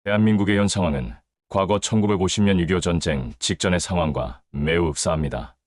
대한민국의 현 상황은 과거 1950년 6.25 전쟁 직전의 상황과 매우 흡사합니다.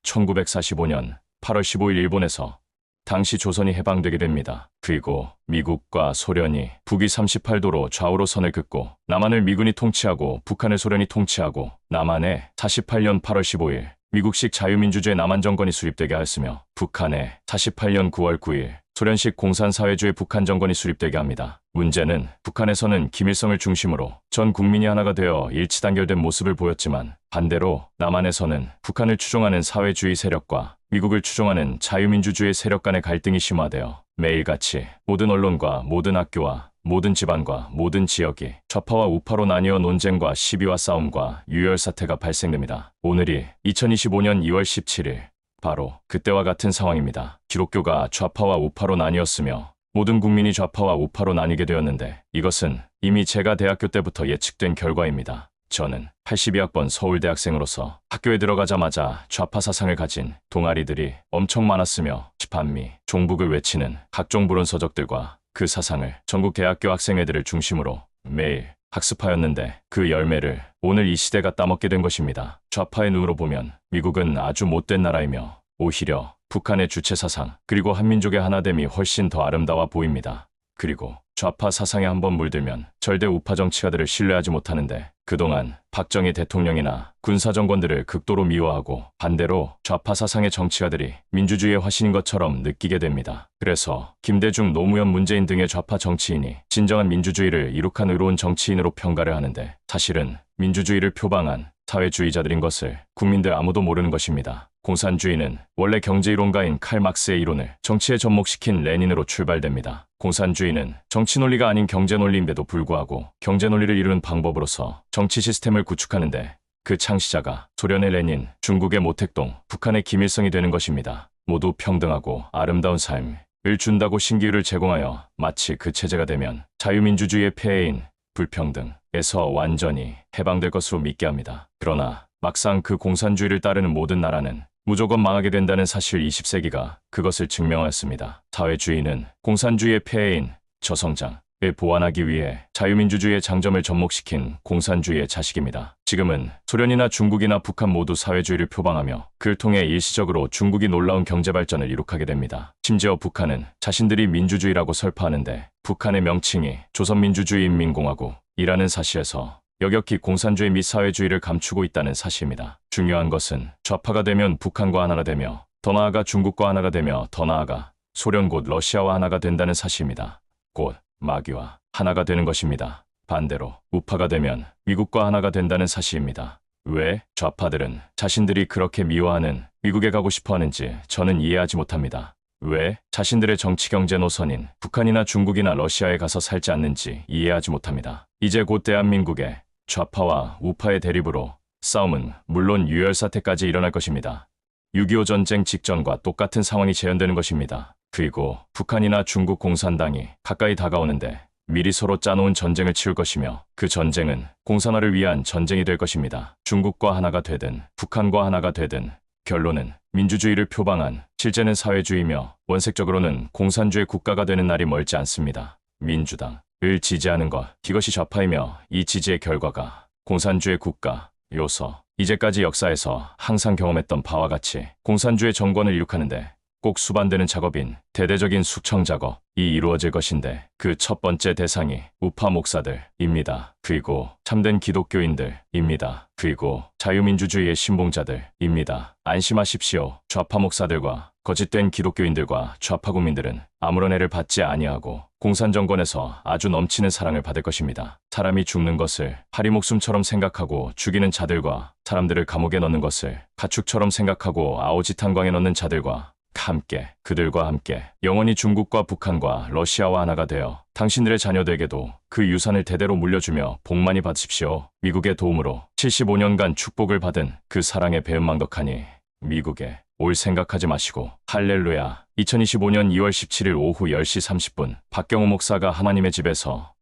1945년 8월 15일 일본에서 당시 조선이 해방되게 됩니다. 그리고 미국과 소련이 북위 38도로 좌우로 선을 긋고 남한을 미군이 통치하고 북한을 소련이 통치하고 남한에 48년 8월 15일 미국식 자유민주주의 남한 정권이 수립되게 하였으며 북한에 48년 9월 9일 소련식 공산사회주의 북한 정권이 수립되게 합니다. 문제는 북한에서는 김일성을 중심으로 전 국민이 하나가 되어 일치단결된 모습을 보였지만 반대로 남한에서는 북한을 추종하는 사회주의 세력과 미국을 추종하는 자유민주주의 세력 간의 갈등이 심화되어 매일같이 모든 언론과 모든 학교와 모든 집안과 모든 지역이 좌파와 우파로 나뉘어 논쟁과 시비와 싸움과 유혈 사태가 발생됩니다. 오늘이 2025년 2월 17일 바로 그때와 같은 상황입니다. 기독교가 좌파와 우파로 나뉘었으며 모든 국민이 좌파와 우파로 나뉘게 되었는데 이것은 이미 제가 대학교 때부터 예측된 결과입니다. 저는 82학번 서울대학생으로서 학교에 들어가자마자 좌파 사상을 가진 동아리들이 엄청 많았으며 반미, 종북을 외치는 각종 불온서적들과 그 사상을 전국 대학교 학생회들을 중심으로 매일 학습하였는데 그 열매를 오늘 이 시대가 따먹게 된 것입니다. 좌파의 눈으로 보면 미국은 아주 못된 나라이며 오히려 북한의 주체 사상 그리고 한민족의 하나됨이 훨씬 더 아름다워 보입니다. 그리고 좌파 사상에 한번 물들면 절대 우파 정치가들을 신뢰하지 못하는데 그동안 박정희 대통령이나 군사정권들을 극도로 미워하고 반대로 좌파 사상의 정치가들이 민주주의의 화신인 것처럼 느끼게 됩니다. 그래서 김대중, 노무현, 문재인 등의 좌파 정치인이 진정한 민주주의를 이룩한 의로운 정치인으로 평가를 하는데 사실은 민주주의를 표방한 사회주의자들인 것을 국민들 아무도 모르는 것입니다. 공산주의는 원래 경제이론가인 칼 막스의 이론을 정치에 접목시킨 레닌으로 출발됩니다. 공산주의는 정치 논리가 아닌 경제 논리인데도 불구하고 경제 논리를 이루는 방법으로서 정치 시스템을 구축하는데 그 창시자가 소련의 레닌, 중국의 모택동, 북한의 김일성이 되는 것입니다. 모두 평등하고 아름다운 삶을 준다고 신기율을 제공하여 마치 그 체제가 되면 자유민주주의의 폐해인 불평등에서 완전히 해방될 것으로 믿게 합니다. 그러나 막상 그 공산주의를 따르는 모든 나라는 무조건 망하게 된다는 사실 20세기가 그것을 증명하였습니다. 사회주의는 공산주의의 폐해인 저성장을 보완하기 위해 자유민주주의의 장점을 접목시킨 공산주의의 자식입니다. 지금은 소련이나 중국이나 북한 모두 사회주의를 표방하며 그를 통해 일시적으로 중국이 놀라운 경제발전을 이룩하게 됩니다. 심지어 북한은 자신들이 민주주의라고 설파하는데 북한의 명칭이 조선민주주의인민공화국이라는 사실에서 여격히 공산주의 및 사회주의를 감추고 있다는 사실입니다. 중요한 것은 좌파가 되면 북한과 하나가 되며 더 나아가 중국과 하나가 되며 더 나아가 소련 곧 러시아와 하나가 된다는 사실입니다. 곧 마귀와 하나가 되는 것입니다. 반대로 우파가 되면 미국과 하나가 된다는 사실입니다. 왜 좌파들은 자신들이 그렇게 미워하는 미국에 가고 싶어 하는지 저는 이해하지 못합니다. 왜 자신들의 정치 경제 노선인 북한이나 중국이나 러시아에 가서 살지 않는지 이해하지 못합니다. 이제 곧 대한민국의 좌파와 우파의 대립으로 싸움은 물론 유혈 사태까지 일어날 것입니다. 6.25 전쟁 직전과 똑같은 상황이 재현되는 것입니다. 그리고 북한이나 중국 공산당이 가까이 다가오는데 미리 서로 짜놓은 전쟁을 치울 것이며 그 전쟁은 공산화를 위한 전쟁이 될 것입니다. 중국과 하나가 되든 북한과 하나가 되든 결론은 민주주의를 표방한 실제는 사회주의며 원색적으로는 공산주의 국가가 되는 날이 멀지 않습니다. 민주당을 지지하는 것, 이것이 좌파이며 이 지지의 결과가 공산주의 국가, 요서, 이제까지 역사에서 항상 경험했던 바와 같이 공산주의 정권을 이룩하는데 꼭 수반되는 작업인 대대적인 숙청 작업이 이루어질 것인데 그 첫 번째 대상이 우파 목사들입니다. 그리고 참된 기독교인들입니다. 그리고 자유민주주의의 신봉자들입니다. 안심하십시오. 좌파 목사들과 거짓된 기독교인들과 좌파 국민들은 아무런 해를 받지 아니하고 공산정권에서 아주 넘치는 사랑을 받을 것입니다. 사람이 죽는 것을 파리 목숨처럼 생각하고 죽이는 자들과 사람들을 감옥에 넣는 것을 가축처럼 생각하고 아오지탄광에 넣는 자들과 함께 그들과 함께 영원히 중국과 북한과 러시아와 하나가 되어 당신들의 자녀들에게도 그 유산을 대대로 물려주며 복 많이 받으십시오. 미국의 도움으로 75년간 축복을 받은 그 사랑의 배은망덕하니 미국에 올 생각하지 마시고 할렐루야. 2025년 2월 17일 오후 10시 30분 박경호 목사가 하나님의 집에서